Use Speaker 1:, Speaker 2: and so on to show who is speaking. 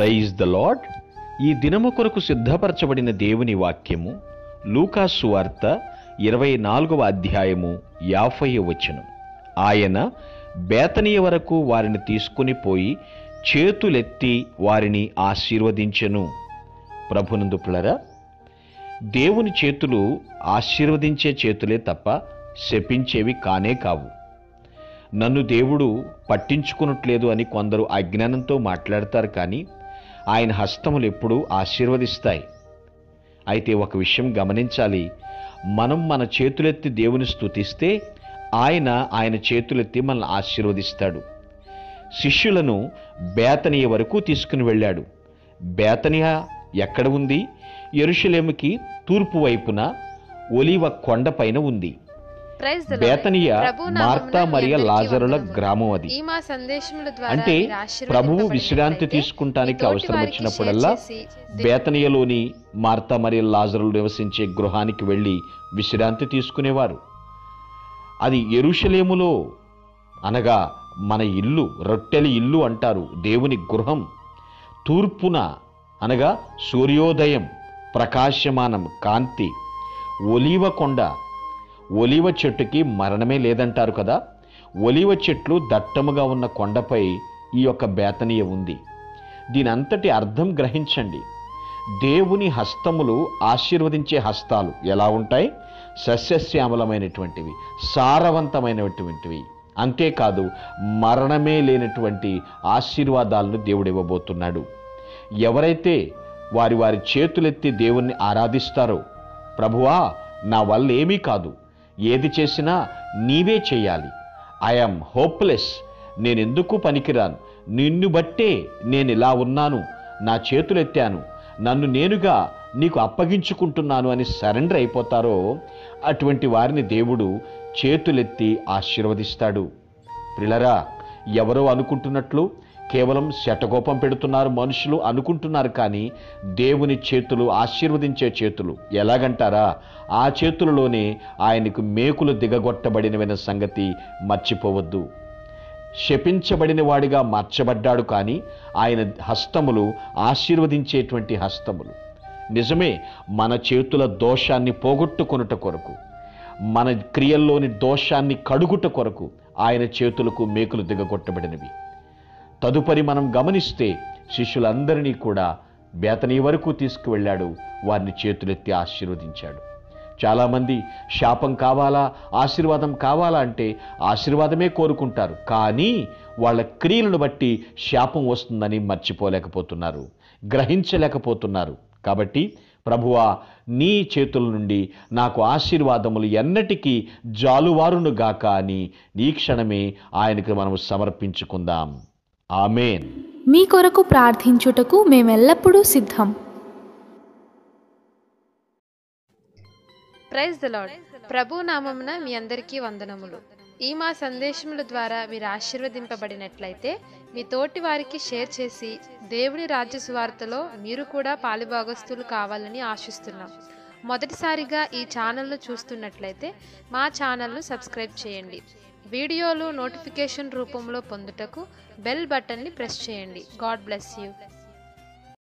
Speaker 1: Praise the lord. ఈ దినము కొరకు సిద్ధపరచబడిన దేవుని వాక్యము లూకా సువార్త 24వ అధ్యాయము 50వ వచనం. ఆయన బేతనియ వరకు వారిని తీసుకుని పోయి చేతులెత్తి వారిని ఆశీర్వదించెను. ప్రభునందు ప్రియులారా, దేవుని చేతులు ఆశీర్వదించే చేతులే తప్ప శపించేవి కానే కావు. నన్ను దేవుడు పట్టించుకునట్లేదు అని కొందరు అజ్ఞానంతో మాట్లాడతారు, కానీ ఆయన హస్తములు ఎప్పుడూ ఆశీర్వదిస్తాయి. అయితే ఒక విషయం గమనించాలి, మనం మన చేతులెత్తి దేవుని స్తుతిస్తే ఆయన చేతులెత్తి మనల్ని ఆశీర్వదిస్తాడు. శిష్యులను బేతనియ వరకు తీసుకుని వెళ్ళాడు. బేతనియ ఎక్కడ ఉంది? యెరూషలేముకి తూర్పు వైపున ఒలీవ కొండపైన ఉంది. బేతనియ మార్తా మరియ లాజరుల గ్రామం. అది అంటే ప్రభువు విశ్రాంతి తీసుకుంటానికి అవసరం వచ్చినప్పుడల్లా బేతనియలోని మార్తా మరియ లాజరులు నివసించే గృహానికి వెళ్ళి విశ్రాంతి తీసుకునేవారు. అది యెరూషలేములో, అనగా మన ఇల్లు, రొట్టెల ఇల్లు అంటారు, దేవుని గృహం. తూర్పున అనగా సూర్యోదయం, ప్రకాశమానం, కాంతి. ఒలీవ కొండ, ఒలీవ చెట్టుకి మరణమే లేదంటారు కదా. ఒలీవ చెట్లు దట్టముగా ఉన్న కొండపై ఈ యొక్క బేతనియ ఉంది. దీని అంతటి అర్థం గ్రహించండి. దేవుని హస్తములు ఆశీర్వదించే హస్తాలు ఎలా ఉంటాయి? సస్యశ్యామలమైనటువంటివి, సారవంతమైనటువంటివి. అంతేకాదు, మరణమే లేనటువంటి ఆశీర్వాదాలను దేవుడు ఇవ్వబోతున్నాడు. ఎవరైతే వారి వారి చేతులెత్తి దేవుణ్ణి ఆరాధిస్తారో, ప్రభువా నా వల్ల ఏమీ కాదు, ఏది చేసినా నీవే చేయాలి, ఐఎమ్ హోప్లెస్, నేనెందుకు పనికిరాను, నిన్ను బట్టే నేను ఇలా ఉన్నాను, నా చేతులెత్తాను, నన్ను నేనుగా నీకు అప్పగించుకుంటున్నాను అని సరెండర్ అయిపోతారో, అటువంటి వారిని దేవుడు చేతులెత్తి ఆశీర్వదిస్తాడు. ప్రియులారా, ఎవరో అనుకుంటున్నట్లు కేవలం శటకోపం పెడుతున్నారు మనుషులు అనుకుంటున్నారు, కానీ దేవుని చేతులు ఆశీర్వదించే చేతులు. ఎలాగంటారా? ఆ చేతులలోనే ఆయనకు మేకులు దిగగొట్టబడినవైన సంగతి మర్చిపోవద్దు. శపించబడిన వాడిగా మార్చబడ్డాడు, కానీ ఆయన హస్తములు ఆశీర్వదించేటువంటి హస్తములు. నిజమే, మన చేతుల దోషాన్ని పోగొట్టుకొనుట కొరకు, మన క్రియల్లోని దోషాన్ని కడుగుట కొరకు ఆయన చేతులకు మేకులు దిగగొట్టబడినవి. తదుపరి మనం గమనిస్తే శిష్యులందరినీ కూడా బేతనియ వరకు తీసుకువెళ్ళాడు, వారిని చేతులెత్తి ఆశీర్వదించాడు. చాలామంది శాపం కావాలా, ఆశీర్వాదం కావాలా అంటే ఆశీర్వాదమే కోరుకుంటారు, కానీ వాళ్ళ క్రియలను బట్టి శాపం వస్తుందని మర్చిపోలేకపోతున్నారు, గ్రహించలేకపోతున్నారు. కాబట్టి ప్రభువా, నీ చేతుల నుండి నాకు ఆశీర్వాదములు ఎన్నటికీ జాలువారును గాక అని ఈ క్షణమే ఆయనకు మనం సమర్పించుకుందాం. ఆమేన్.
Speaker 2: మీ కొరకు ప్రార్థించుటకు మేమెల్లప్పుడూ సిద్ధం.
Speaker 3: Praise the lord. ప్రభు నామమున మీ అందరికీ వందనములు. ఈ మా సందేశముల ద్వారా మీరు ఆశీర్వదింపబడినట్లయితే మీ తోటి వారికి షేర్ చేసి దేవుని రాజ్య సువార్తలో మీరు కూడా పాలుభాగస్తులు కావాలని ఆశిస్తున్నాం. మొదటిసారిగా ఈ ఛానల్ను చూస్తున్నట్లయితే మా ఛానల్ను సబ్స్క్రైబ్ చేయండి. వీడియోలు నోటిఫికేషన్ రూపంలో పొందుటకు బెల్ బటన్ని ప్రెస్ చేయండి. God bless you.